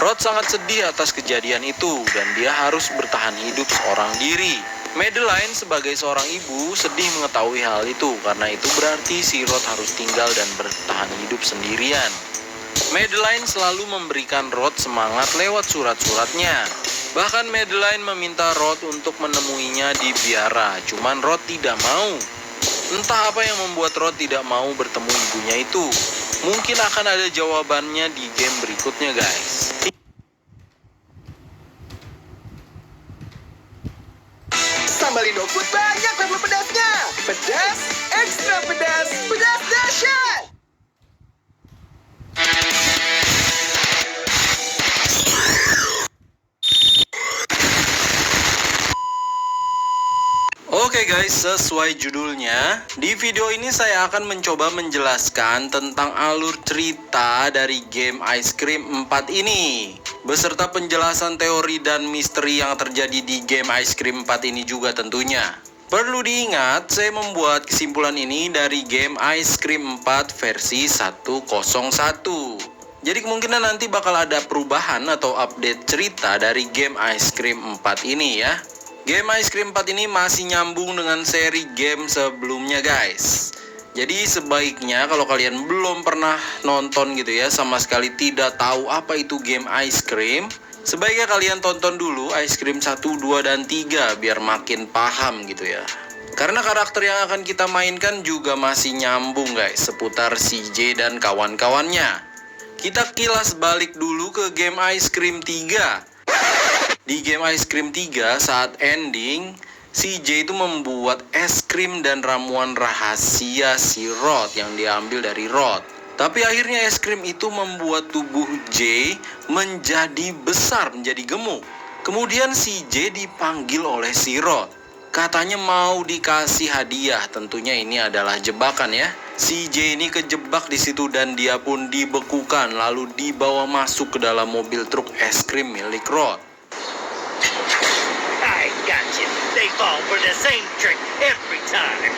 Rod sangat sedih atas kejadian itu dan dia harus bertahan hidup seorang diri. Madeline sebagai seorang ibu sedih mengetahui hal itu karena itu berarti si Rod harus tinggal dan bertahan hidup sendirian. Madeline selalu memberikan Rod semangat lewat surat-suratnya. Bahkan Madeline meminta Rod untuk menemuinya di biara, cuman Rod tidak mau. Entah apa yang membuat Rod tidak mau bertemu ibunya itu. Mungkin akan ada jawabannya di game berikutnya, guys. Sambal Indofood banyak level pedasnya. Pedas, ekstra pedas, pedas dahsyat. Oke guys, sesuai judulnya, di video ini saya akan mencoba menjelaskan tentang alur cerita dari game Ice Cream 4 ini, beserta penjelasan teori dan misteri yang terjadi di game Ice Cream 4 ini juga tentunya. Perlu diingat, saya membuat kesimpulan ini dari game Ice Cream 4 versi 1.0.1. Jadi kemungkinan nanti bakal ada perubahan atau update cerita dari game Ice Cream 4 ini ya. Game Ice Cream 4 ini masih nyambung dengan seri game sebelumnya guys. Jadi sebaiknya kalau kalian belum pernah nonton gitu ya, sama sekali tidak tahu apa itu game Ice Cream, sebaiknya kalian tonton dulu Ice Cream 1, 2, dan 3 biar makin paham gitu ya. Karena karakter yang akan kita mainkan juga masih nyambung guys, seputar CJ dan kawan-kawannya. Kita kilas balik dulu ke game Ice Cream 3. Di game Ice Cream 3 saat ending, CJ itu membuat es krim dan ramuan rahasia si Rod yang diambil dari Rod. Tapi akhirnya es krim itu membuat tubuh J menjadi besar, menjadi gemuk. Kemudian si J dipanggil oleh si Rod. Katanya mau dikasih hadiah, tentunya ini adalah jebakan ya. Si J ini kejebak di situ dan dia pun dibekukan lalu dibawa masuk ke dalam mobil truk es krim milik Rod. I got you. They fall for the same trick every time.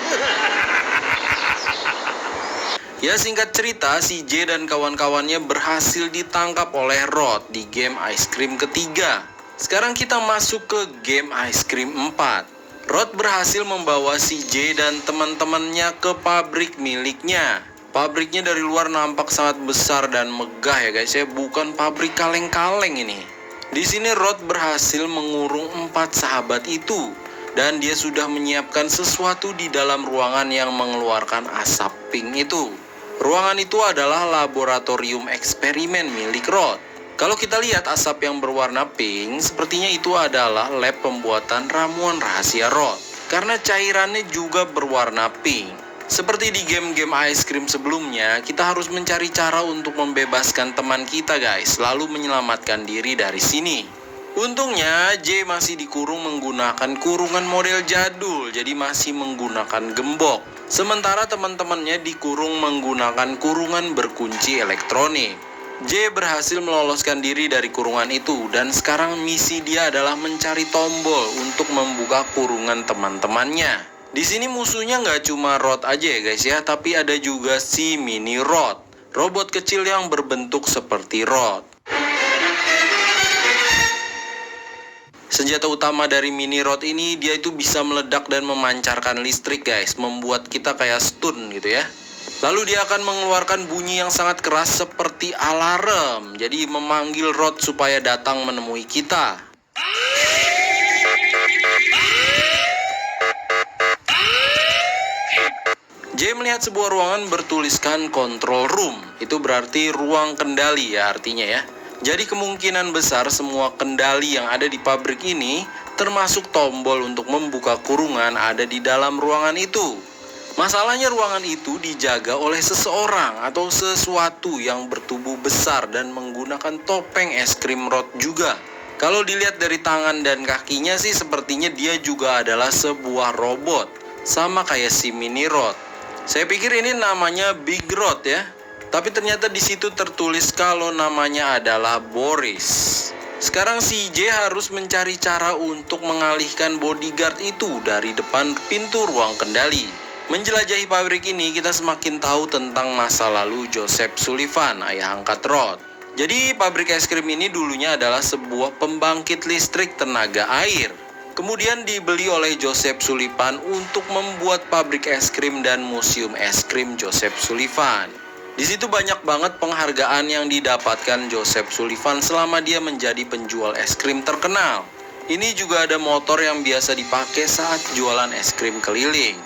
Ya singkat cerita, si J dan kawan-kawannya berhasil ditangkap oleh Rod di game Ice Cream ketiga. Sekarang kita masuk ke game Ice Cream 4. Rod berhasil membawa si J dan teman-temannya ke pabrik miliknya. Pabriknya dari luar nampak sangat besar dan megah ya guys ya, bukan pabrik kaleng-kaleng ini. Di sini Rod berhasil mengurung 4 sahabat itu dan dia sudah menyiapkan sesuatu di dalam ruangan yang mengeluarkan asap pink itu. Ruangan itu adalah laboratorium eksperimen milik Rod. Kalau kita lihat asap yang berwarna pink, sepertinya itu adalah lab pembuatan ramuan rahasia Rod. Karena cairannya juga berwarna pink. Seperti di game-game Ice Cream sebelumnya, kita harus mencari cara untuk membebaskan teman kita guys, lalu menyelamatkan diri dari sini. Untungnya J masih dikurung menggunakan kurungan model jadul, jadi masih menggunakan gembok. Sementara teman-temannya dikurung menggunakan kurungan berkunci elektronik. J berhasil meloloskan diri dari kurungan itu dan sekarang misi dia adalah mencari tombol untuk membuka kurungan teman-temannya. Di sini musuhnya nggak cuma Rod aja ya guys ya, tapi ada juga si Mini Rod, robot kecil yang berbentuk seperti Rod. Senjata utama dari Mini Rod ini, dia itu bisa meledak dan memancarkan listrik guys, membuat kita kayak stun gitu ya. Lalu dia akan mengeluarkan bunyi yang sangat keras seperti alarm, jadi memanggil Rod supaya datang menemui kita. J melihat sebuah ruangan bertuliskan control room. Itu berarti ruang kendali ya artinya ya. Jadi kemungkinan besar semua kendali yang ada di pabrik ini, termasuk tombol untuk membuka kurungan, ada di dalam ruangan itu. Masalahnya ruangan itu dijaga oleh seseorang atau sesuatu yang bertubuh besar dan menggunakan topeng es krim Rod juga. Kalau dilihat dari tangan dan kakinya sih sepertinya dia juga adalah sebuah robot, sama kayak si Mini Rod. Saya pikir ini namanya Big Rod ya. Tapi ternyata di situ tertulis kalau namanya adalah Boris. Sekarang si J harus mencari cara untuk mengalihkan bodyguard itu dari depan pintu ruang kendali. Menjelajahi pabrik ini kita semakin tahu tentang masa lalu Joseph Sullivan, ayah angkat Rod. Jadi pabrik es krim ini dulunya adalah sebuah pembangkit listrik tenaga air. Kemudian dibeli oleh Joseph Sullivan untuk membuat pabrik es krim dan museum es krim Joseph Sullivan. Di situ banyak banget penghargaan yang didapatkan Joseph Sullivan selama dia menjadi penjual es krim terkenal. Ini juga ada motor yang biasa dipakai saat jualan es krim keliling.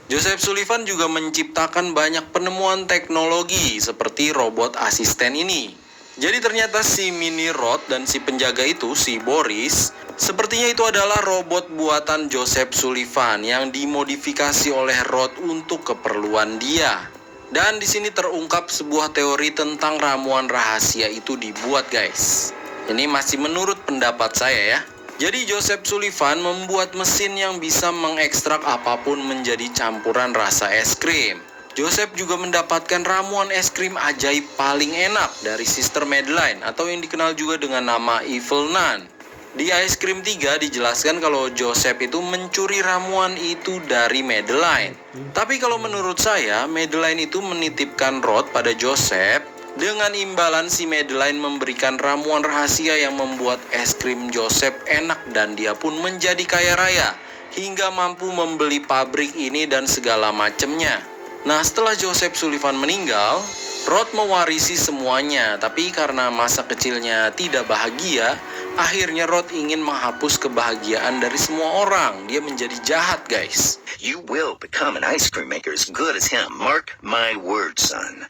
Joseph Sullivan juga menciptakan banyak penemuan teknologi seperti robot asisten ini. Jadi ternyata si Mini Rod dan si penjaga itu, si Boris, sepertinya itu adalah robot buatan Joseph Sullivan yang dimodifikasi oleh Rod untuk keperluan dia. Dan di sini terungkap sebuah teori tentang ramuan rahasia itu dibuat, guys. Ini masih menurut pendapat saya ya. Jadi Joseph Sullivan membuat mesin yang bisa mengekstrak apapun menjadi campuran rasa es krim. Joseph juga mendapatkan ramuan es krim ajaib paling enak dari Sister Madeline atau yang dikenal juga dengan nama Evil Nun. Di Ice Cream 3 dijelaskan kalau Joseph itu mencuri ramuan itu dari Madeline. Tapi kalau menurut saya, Madeline itu menitipkan Rod pada Joseph. Dengan imbalan si Madeline memberikan ramuan rahasia yang membuat es krim Joseph enak dan dia pun menjadi kaya raya hingga mampu membeli pabrik ini dan segala macamnya. Nah, setelah Joseph Sullivan meninggal, Rod mewarisi semuanya, tapi karena masa kecilnya tidak bahagia, akhirnya Rod ingin menghapus kebahagiaan dari semua orang. Dia menjadi jahat, guys. You will become an ice cream maker as good as him. Mark my words, son.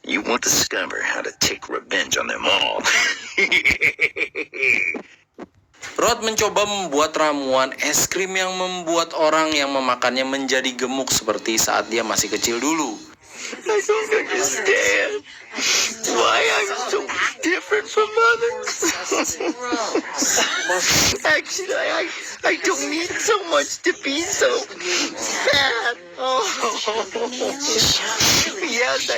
You won't discover how to take revenge on them all. Rod mencoba membuat ramuan es krim yang membuat orang yang memakannya menjadi gemuk seperti saat dia masih kecil dulu. I don't understand why I'm so different from others. Actually, I don't need so much to be so fat. Oh. Yes,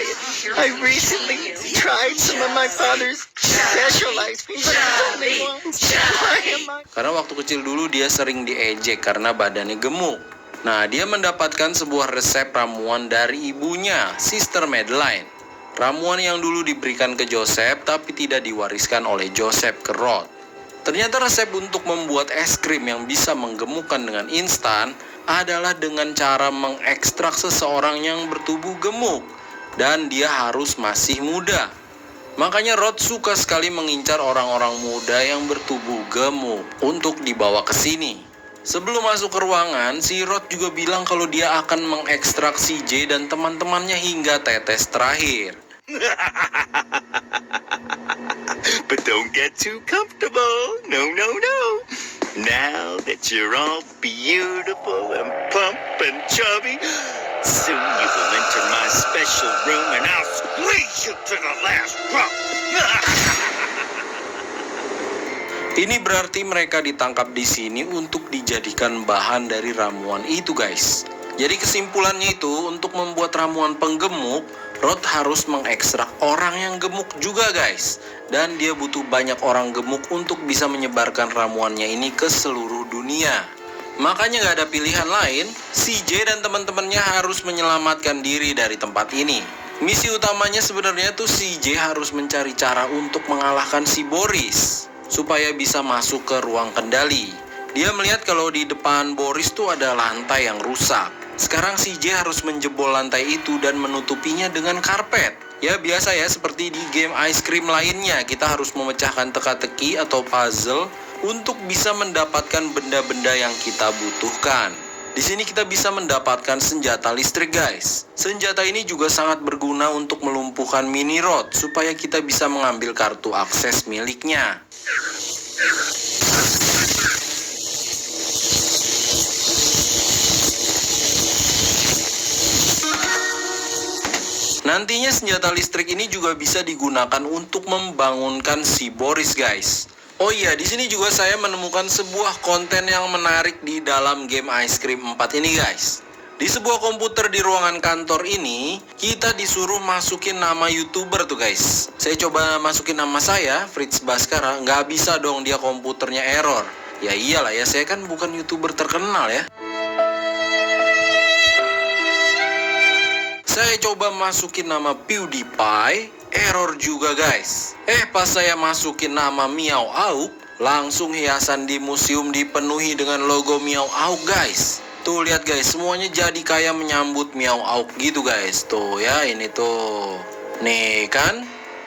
I recently tried some of my father's special ice cream, but it's only once. Why am I? Karena waktu kecil dulu dia sering diejek karena badannya gemuk. Nah, dia mendapatkan sebuah resep ramuan dari ibunya, Sister Madeline. Ramuan yang dulu diberikan ke Joseph tapi tidak diwariskan oleh Joseph ke Rod. Ternyata resep untuk membuat es krim yang bisa menggemukkan dengan instan adalah dengan cara mengekstrak seseorang yang bertubuh gemuk dan dia harus masih muda. Makanya Rod suka sekali mengincar orang-orang muda yang bertubuh gemuk untuk dibawa ke sini. Sebelum masuk ke ruangan, si Rod juga bilang kalau dia akan mengekstrak CJ dan teman-temannya hingga tetes terakhir. But don't get too comfortable. No, no, no. Now that you're all beautiful and plump and chubby, soon you will enter my special room and I'll squeeze you to the last drop. Ini berarti mereka ditangkap di sini untuk dijadikan bahan dari ramuan itu, guys. Jadi kesimpulannya itu, untuk membuat ramuan penggemuk, Rod harus mengekstrak orang yang gemuk juga, guys. Dan dia butuh banyak orang gemuk untuk bisa menyebarkan ramuannya ini ke seluruh dunia. Makanya gak ada pilihan lain, CJ dan teman-temannya harus menyelamatkan diri dari tempat ini. Misi utamanya sebenarnya tuh CJ harus mencari cara untuk mengalahkan si Boris supaya bisa masuk ke ruang kendali. Dia melihat kalau di depan Boris tuh ada lantai yang rusak. Sekarang CJ harus menjebol lantai itu dan menutupinya dengan karpet. Ya biasa ya, seperti di game ice cream lainnya, kita harus memecahkan teka-teki atau puzzle untuk bisa mendapatkan benda-benda yang kita butuhkan. Di sini kita bisa mendapatkan senjata listrik, guys. Senjata ini juga sangat berguna untuk melumpuhkan Mini Rod supaya kita bisa mengambil kartu akses miliknya. Nantinya senjata listrik ini juga bisa digunakan untuk membangunkan si Boris, guys. Oh iya, di sini juga saya menemukan sebuah konten yang menarik di dalam game Ice Cream 4 ini, guys. Di sebuah komputer di ruangan kantor ini, kita disuruh masukin nama YouTuber tuh, guys. Saya coba masukin nama saya, Fritz Baskara, nggak bisa dong, dia komputernya error. Ya iyalah ya, saya kan bukan YouTuber terkenal ya. Saya coba masukin nama PewDiePie, error juga guys. Pas saya masukin nama Miao Auk, langsung hiasan di museum dipenuhi dengan logo Miao Auk guys. Tuh lihat guys, semuanya jadi kayak menyambut Miao Auk gitu guys. Tuh ya, ini tuh. Nih kan,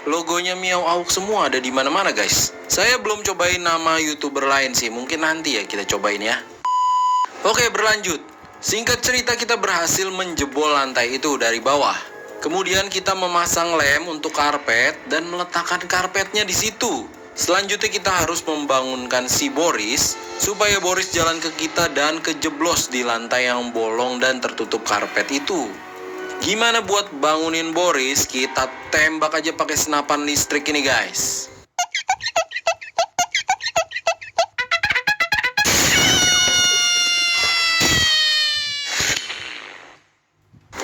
logonya Miao Auk semua ada di mana-mana guys. Saya belum cobain nama YouTuber lain sih, mungkin nanti ya kita cobain ya. Oke, berlanjut. Singkat cerita, kita berhasil menjebol lantai itu dari bawah. Kemudian kita memasang lem untuk karpet dan meletakkan karpetnya di situ. Selanjutnya kita harus membangunkan si Boris supaya Boris jalan ke kita dan kejeblos di lantai yang bolong dan tertutup karpet itu. Gimana buat bangunin Boris? Kita tembak aja pakai senapan listrik ini guys.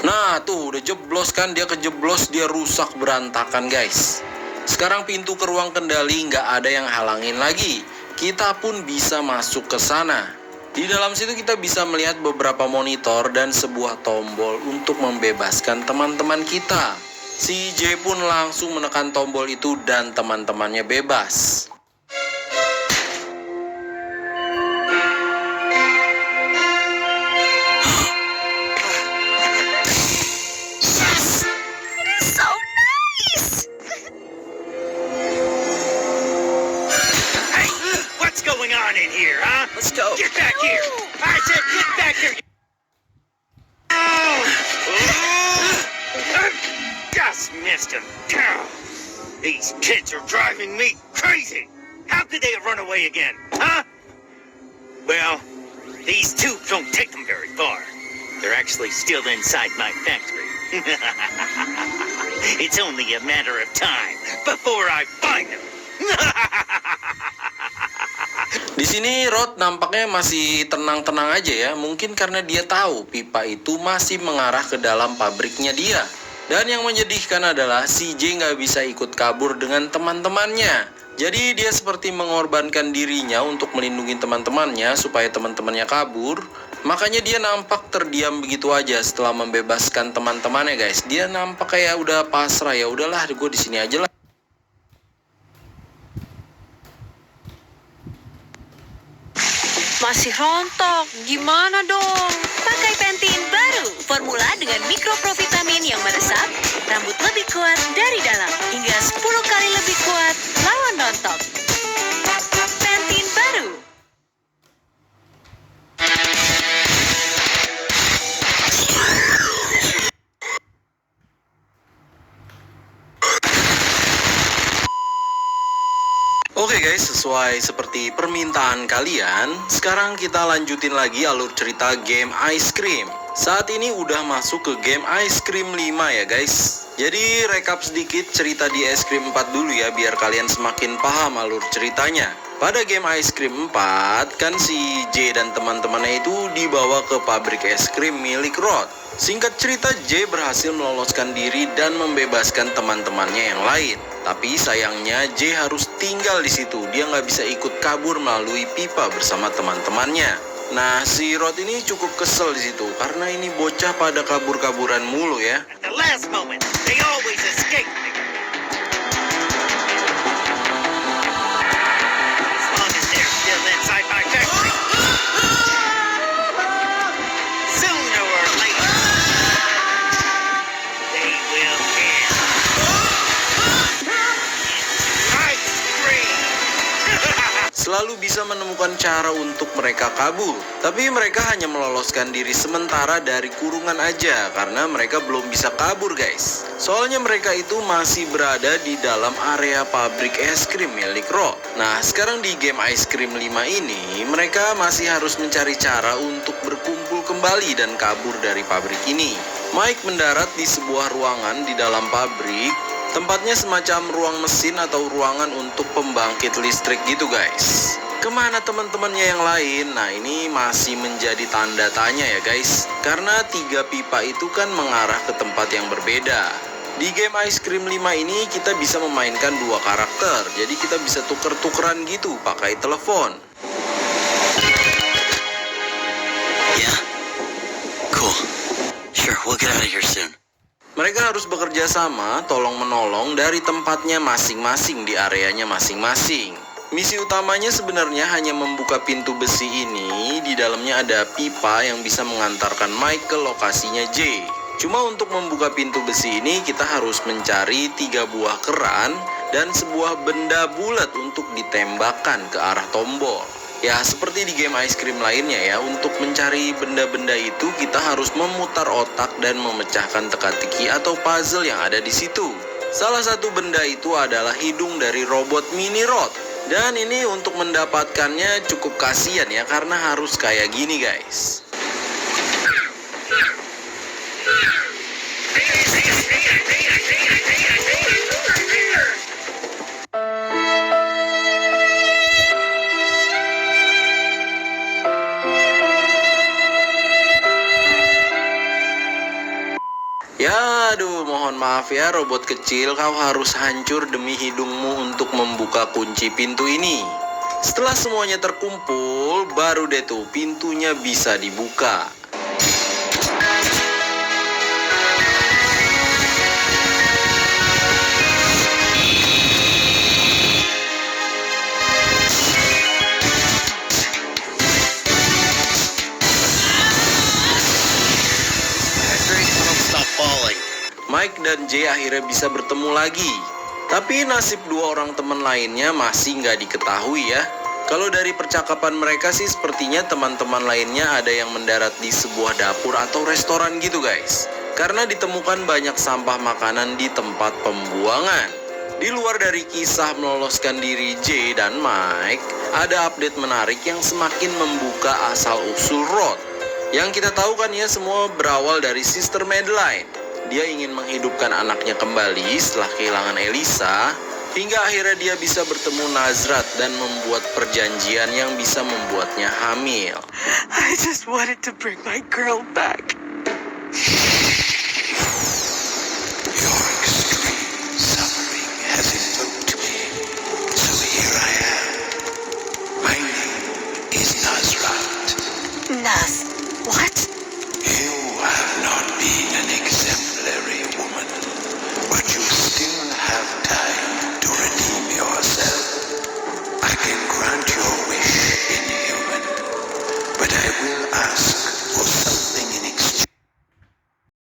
Nah tuh udah jeblos kan, dia kejeblos, dia rusak berantakan guys. Sekarang pintu ke ruang kendali nggak ada yang halangin lagi. Kita pun bisa masuk ke sana. Di dalam situ kita bisa melihat beberapa monitor dan sebuah tombol untuk membebaskan teman-teman kita. Si J pun langsung menekan tombol itu dan teman-temannya bebas. In here, huh? Let's go. Get back here! I said get back here! Oh! Just missed him. These kids are driving me crazy. How could they have run away again, huh? Well, these tubes don't take them very far. They're actually still inside my factory. It's only a matter of time before I find them. Di sini Rod nampaknya masih tenang-tenang aja ya. Mungkin karena dia tahu pipa itu masih mengarah ke dalam pabriknya dia. Dan yang menyedihkan adalah si J nggak bisa ikut kabur dengan teman-temannya. Jadi dia seperti mengorbankan dirinya untuk melindungi teman-temannya supaya teman-temannya kabur. Makanya dia nampak terdiam begitu aja setelah membebaskan teman-temannya guys. Dia nampak kayak udah pasrah, ya udahlah gue di sini aja lah. Masih rontok, gimana dong? Pakai Pantene baru, formula dengan mikroprovitamin yang meresap, rambut lebih kuat dari dalam, hingga 10 kali lebih kuat lawan rontok. Pantene baru. Oke guys, sesuai seperti permintaan kalian, sekarang kita lanjutin lagi alur cerita game Ice Cream. Saat ini udah masuk ke game Ice Cream 5 ya guys. Jadi rekap sedikit cerita di Ice Cream 4 dulu ya, biar kalian semakin paham alur ceritanya. Pada game Ice Cream 4, kan si J dan teman-temannya itu dibawa ke pabrik es krim milik Rod. Singkat cerita, J berhasil meloloskan diri dan membebaskan teman-temannya yang lain. Tapi sayangnya J harus tinggal di situ. Dia nggak bisa ikut kabur melalui pipa bersama teman-temannya. Nah, si Rod ini cukup kesel di situ karena ini bocah pada kabur-kaburan mulu ya. At the last moment, they always escape me. As long as they're still inside my factory. Sooner or later, they will end. Ice cream. Selalu bisa menemukan cara untuk mereka kabur. Tapi mereka hanya meloloskan diri sementara dari kurungan aja karena mereka belum bisa kabur guys. Soalnya mereka itu masih berada di dalam area pabrik es krim milik Rod. Nah, sekarang di game Ice Cream 5 ini mereka masih harus mencari cara untuk berkumpul kembali dan kabur dari pabrik ini. Mike mendarat di sebuah ruangan di dalam pabrik. Tempatnya semacam ruang mesin atau ruangan untuk pembangkit listrik gitu guys. Kemana teman-temannya yang lain? Nah, ini masih menjadi tanda tanya ya guys. Karena 3 pipa itu kan mengarah ke tempat yang berbeda. Di game Ice Cream 5 ini kita bisa memainkan 2 karakter. Jadi kita bisa tuker-tukeran gitu pakai telepon. Yeah? Cool. Sure, we'll get out of here soon. Mereka harus bekerja sama, tolong-menolong dari tempatnya masing-masing di areanya masing-masing. Misi utamanya sebenarnya hanya membuka pintu besi ini. Di dalamnya ada pipa yang bisa mengantarkan Mike ke lokasinya J. Cuma untuk membuka pintu besi ini kita harus mencari 3 buah keran dan sebuah benda bulat untuk ditembakkan ke arah tombol. Ya, seperti di game ice cream lainnya ya, untuk mencari benda-benda itu kita harus memutar otak dan memecahkan teka-teki atau puzzle yang ada di situ. Salah satu benda itu adalah hidung dari robot mini Rod. Dan ini untuk mendapatkannya cukup kasihan ya, karena harus kayak gini guys. Ya, aduh, mohon maaf ya robot kecil, kau harus hancur demi hidungmu untuk membuka kunci pintu ini. Setelah semuanya terkumpul, baru deh tuh pintunya bisa dibuka. Stop falling. Mike dan Jay akhirnya bisa bertemu lagi. Tapi nasib 2 orang teman lainnya masih nggak diketahui ya. Kalau dari percakapan mereka sih sepertinya teman-teman lainnya ada yang mendarat di sebuah dapur atau restoran gitu guys. Karena ditemukan banyak sampah makanan di tempat pembuangan. Di luar dari kisah meloloskan diri Jay dan Mike, ada update menarik yang semakin membuka asal-usul Rod. Yang kita tahu kan ya, semua berawal dari Sister Madeline. Dia ingin menghidupkan anaknya kembali setelah kehilangan Elisa, hingga akhirnya dia bisa bertemu Nazrat dan membuat perjanjian yang bisa membuatnya hamil. I just wanted to bring my girl back. Your extreme suffering has evoked me, so here I am. My name is Nazrat. Nas, what?